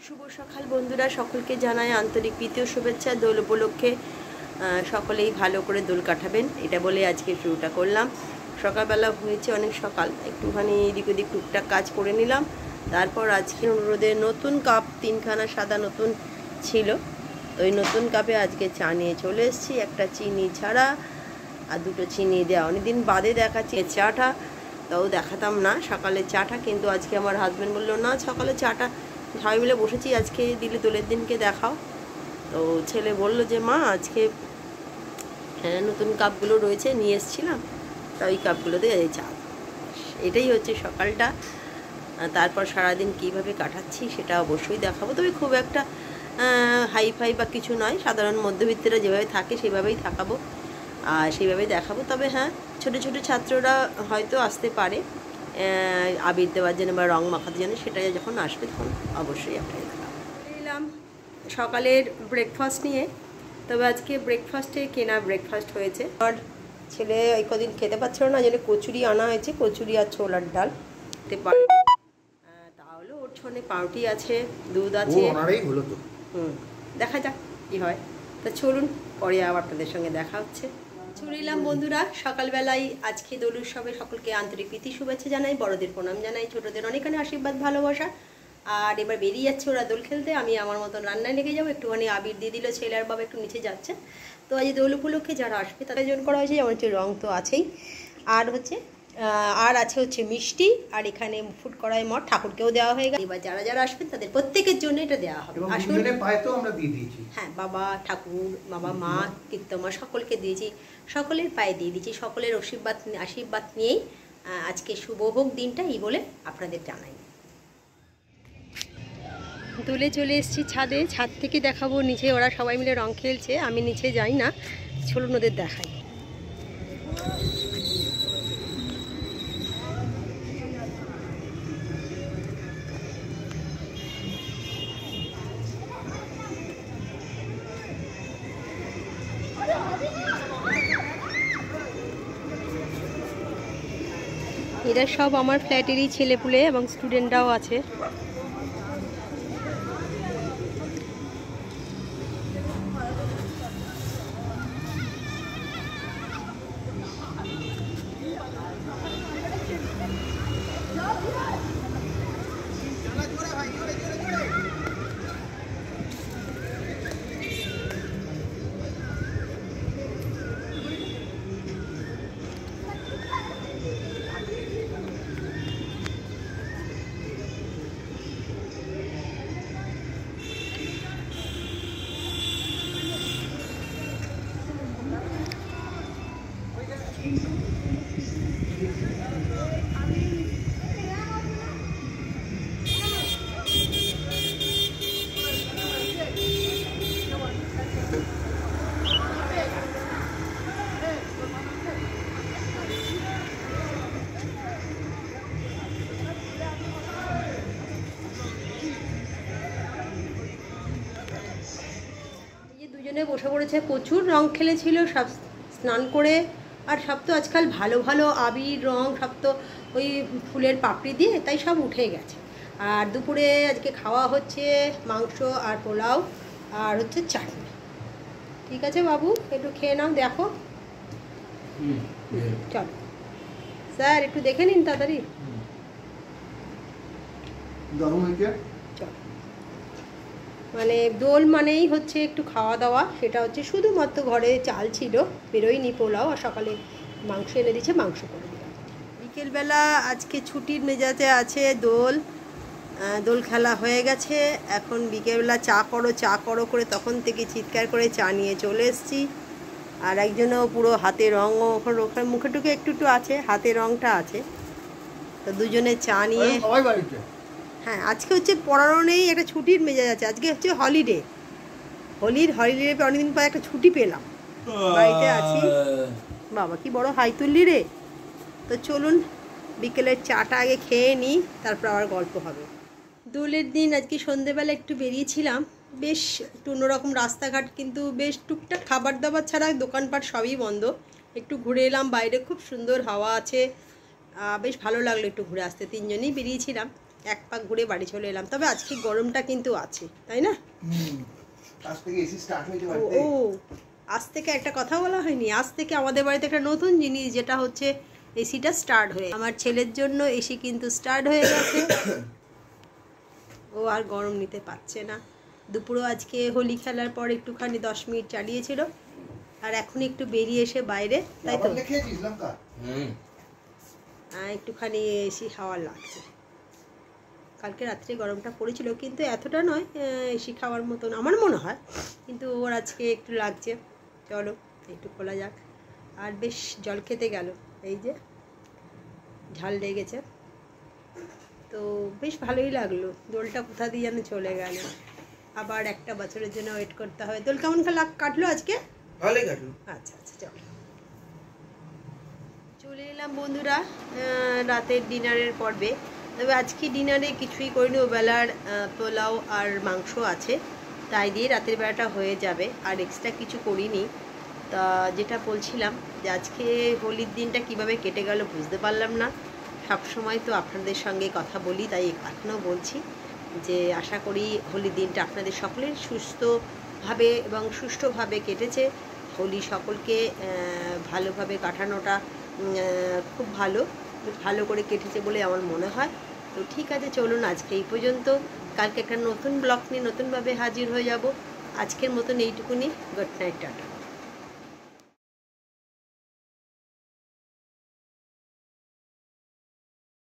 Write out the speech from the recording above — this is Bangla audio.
শুভ সকাল বন্ধুরা, সকলকে জানাই আন্তরিক প্রীতি ও শুভেচ্ছা। দোল উপলক্ষে সকলেই ভালো করে দোল কাটাবেন, এটা বলে আজকে শুরুটা করলাম। সকালবেলা হয়েছে অনেক সকাল, একটুখানি এদিক ওদিক টুকটাক কাজ করে নিলাম। তারপর আজকে অনুরোধে নতুন কাপ 3খানা সাদা নতুন ছিল, ওই নতুন কাপে আজকে চা নিয়ে চলে এসেছি। একটা চিনি ছাড়া আর 2টো চিনি দেওয়া। অনেকদিন বাদে দেখাচ্ছি চাটা, তাও দেখাতাম না সকালে চাটা, কিন্তু আজকে আমার হাজব্যান্ড বললো না সকালে চাটা সবাই মিলে বসেছি, আজকে দিলে দোলের দিনকে দেখাও। তো ছেলে বলল যে মা আজকে নতুন কাপগুলো রয়েছে, নিয়ে এসেছিলাম, তা ওই কাপগুলোতে এই চা। এটাই হচ্ছে সকালটা। তারপর সারাদিন কীভাবে কাটাচ্ছি সেটা অবশ্যই দেখাবো, তবে খুব একটা হাই ফাই বা কিছু নয়, সাধারণ মধ্যবিত্তরা যেভাবে থাকে সেভাবেই থাকাবো আর সেইভাবেই দেখাবো। তবে হ্যাঁ, ছোটো ছোটো ছাত্ররা হয়তো আসতে পারে আবির দেওয়ার জন্য বা রং মাখাতে জন্য, সেটা যখন আসবে তখন অবশ্যই আপনাকে দেখাবো। এলাম সকালের ব্রেকফাস্ট নিয়ে। তবে আজকে ব্রেকফাস্টে কেনা ব্রেকফাস্ট হয়েছে। আর ছেলে এই কদিন খেতে পারছিল না, যেন কচুরি আনা হয়েছে, কচুরি আর ছোলার ডাল খেতে পারে। তাহলে ওর ছনে পাউরুটি আছে, দুধ আছে, দেখা যাক কী হয়। তা চলুন, পরে আবার আপনাদের সঙ্গে দেখা হচ্ছে। চলে এলাম বন্ধুরা সকালবেলায়। আজকে দোল উৎসবে সকলকে আন্তরিক প্রীতি শুভেচ্ছা জানাই, বড়দের প্রণাম জানাই, ছোটদের অনেক অনেক আশীর্বাদ ভালোবাসা। আর এবার বেরিয়ে যাচ্ছে ওরা দোল খেলতে, আমি আমার মতন রান্নায় লেগে যাবো। একটুখানি আবির দিয়ে দিল, ছেলে আর বাবা একটু নিচে যাচ্ছে। তো আজ দোল উপলক্ষে যারা আসবে তাদের আয়োজন করা হয়েছে, যেমন হচ্ছে রং তো আছেই, আর আছে হচ্ছে মিষ্টি, আর এখানে ফুড করাই মঠ ঠাকুরকেও দেওয়া হয়ে গেছে। এবার যারা যারা আসবেন তাদের প্রত্যেকের জন্য এটা দেওয়া হবে। হ্যাঁ, বাবা ঠাকুর, বাবা মা কীর্তমা সকলকে দিয়েছি, সকলের পায়ে দিয়ে দিয়েছি, সকলের আশীর্বাদ নিয়েই আজকে শুভ হোক দিনটা, এই বলে আপনাদের জানাই। দোলে চলে এসেছি ছাদে, ছাদ থেকে দেখাবো নিচে ওরা সবাই মিলে রং খেলছে, আমি নিচে যাই না, চলুন ওদের দেখাই। এরা সব আমার ফ্ল্যাটেরই ছেলেপুলে এবং স্টুডেন্টরাও আছে। বসে পড়েছে, প্রচুর রং খেলেছিল, সব স্নান করে। আর সব তো আজকাল ভালো ভালো আবির রং সব তো ওই ফুলের পাপড়ি দিয়ে, তাই সব উঠে গেছে। আর দুপুরে আজকে খাওয়া হচ্ছে মাংস আর পোলাও আর হচ্ছে চাটনি। ঠিক আছে বাবু, একটু খেয়ে নাও, দেখো। চলো স্যার, একটু দেখে নিন তাড়াতাড়ি। মানে দোল মানেই হচ্ছে একটু খাওয়া দাওয়া, সেটা হচ্ছে শুধুমাত্র ঘরে চাল ছিল, বেরোয়নি পোলাও, আর সকালে মাংস এনে দিচ্ছে, মাংস করে দিলাম। বিকেলবেলা আজকে ছুটির মেজাজে আছে, দোল খেলা হয়ে গেছে। এখন বিকেলবেলা চা করো করে তখন থেকে চিৎকার করে চা নিয়ে চলে এসেছি। আর একজনও পুরো হাতে রঙ, ওখানে মুখে টুকে একটু আছে, হাতে রঙটা আছে। তো দুজনে চা নিয়ে, হ্যাঁ আজকে হচ্ছে পড়ানো নেই, একটা ছুটির মেজাজ আছে। আজকে হচ্ছে হলিডে, হলিডে অনেকদিন পর একটা ছুটি পেলাম, বাড়িতে আছি। বাবা কি বড় হাই তুললি রে। তো চলুন বিকেলের চাটা আগে খেয়ে নিই, তারপর আবার গল্প হবে। দোলের দিন আজকে সন্ধেবেলা একটু বেরিয়েছিলাম, বেশ একটু অন্যরকম রাস্তাঘাট, কিন্তু বেশ টুকটাক খাবার দাবার ছাড়া দোকানপাট সবই বন্ধ। একটু ঘুরে এলাম বাইরে, খুব সুন্দর হাওয়া আছে, বেশ ভালো লাগলো একটু ঘুরে আসতে। তিনজনেই বেরিয়েছিলাম, এক পাক ঘুরে বাড়ি চলে এলাম। তবে আজকে গরমটা কিন্তু আছে, তাই না? আজ থেকে এসি স্টার্ট হয়েছে ও বাড়িতে। আজ থেকে একটা কথা বলা হয়নি, আজ থেকে আমাদের বাড়িতে একটা নতুন জিনিস, যেটা হচ্ছে এসিটা স্টার্ট হয়ে, আমার ছেলের জন্য এসি কিন্তু স্টার্ট হয়ে গেছে। ও আর গরম নিতে পারছে না। দুপুরও আজকে হোলি খেলার পর একটুখানি 10 মিনিট চালিয়েছিল, আর এখন একটু বেরিয়ে এসে বাইরে, তাই তো খেয়েছিস লঙ্কা? একটুখানি এসি হাওয়া লাগছে। কালকে রাত্রে গরমটা পড়েছিল, কিন্তু এতটা নয় এসি খাওয়ার মতন আমার মনে হয়, কিন্তু ওর আজকে একটু লাগছে। চলো একটু খোলা যাক। আর বেশ জল খেতে গেল, এই যে ঝাল লেগেছে, তো বেশ ভালোই লাগলো। দোলটা কোথা দিয়ে যেন চলে গেল, আবার একটা বছরের জন্য ওয়েট করতে হবে। দোল কেমন কাটলো আজকে? ভালোই কাটলো। আচ্ছা আচ্ছা, চলো চলে এলাম বন্ধুরা রাতের ডিনারের পর্বে। তবে আজকে ডিনারে কিছুই করিনি, ওবেলার পোলাও আর মাংস আছে, তাই দিয়ে রাতের বেলাটা হয়ে যাবে, আর এক্সট্রা কিছু করিনি। তা যেটা বলছিলাম যে আজকে হোলির দিনটা কিভাবে কেটে গেল বুঝতে পারলাম না। সবসময় তো আপনাদের সঙ্গে কথা বলি, তাই এখনও বলছি যে আশা করি হোলির দিনটা আপনাদের সকলের সুস্থভাবে এবং সুষ্ঠুভাবে কেটেছে। হোলি সকলকে ভালোভাবে কাটানোটা খুব ভালো করে কেটেছে বলে আমার মনে হয়। তো ঠিক আছে, চলুন আজকে এই পর্যন্ত। কালকে একটা নতুন ব্লগ নিয়ে নতুনভাবে হাজির হয়ে যাব। আজকের মতন এইটুকুনি। Good night, tata.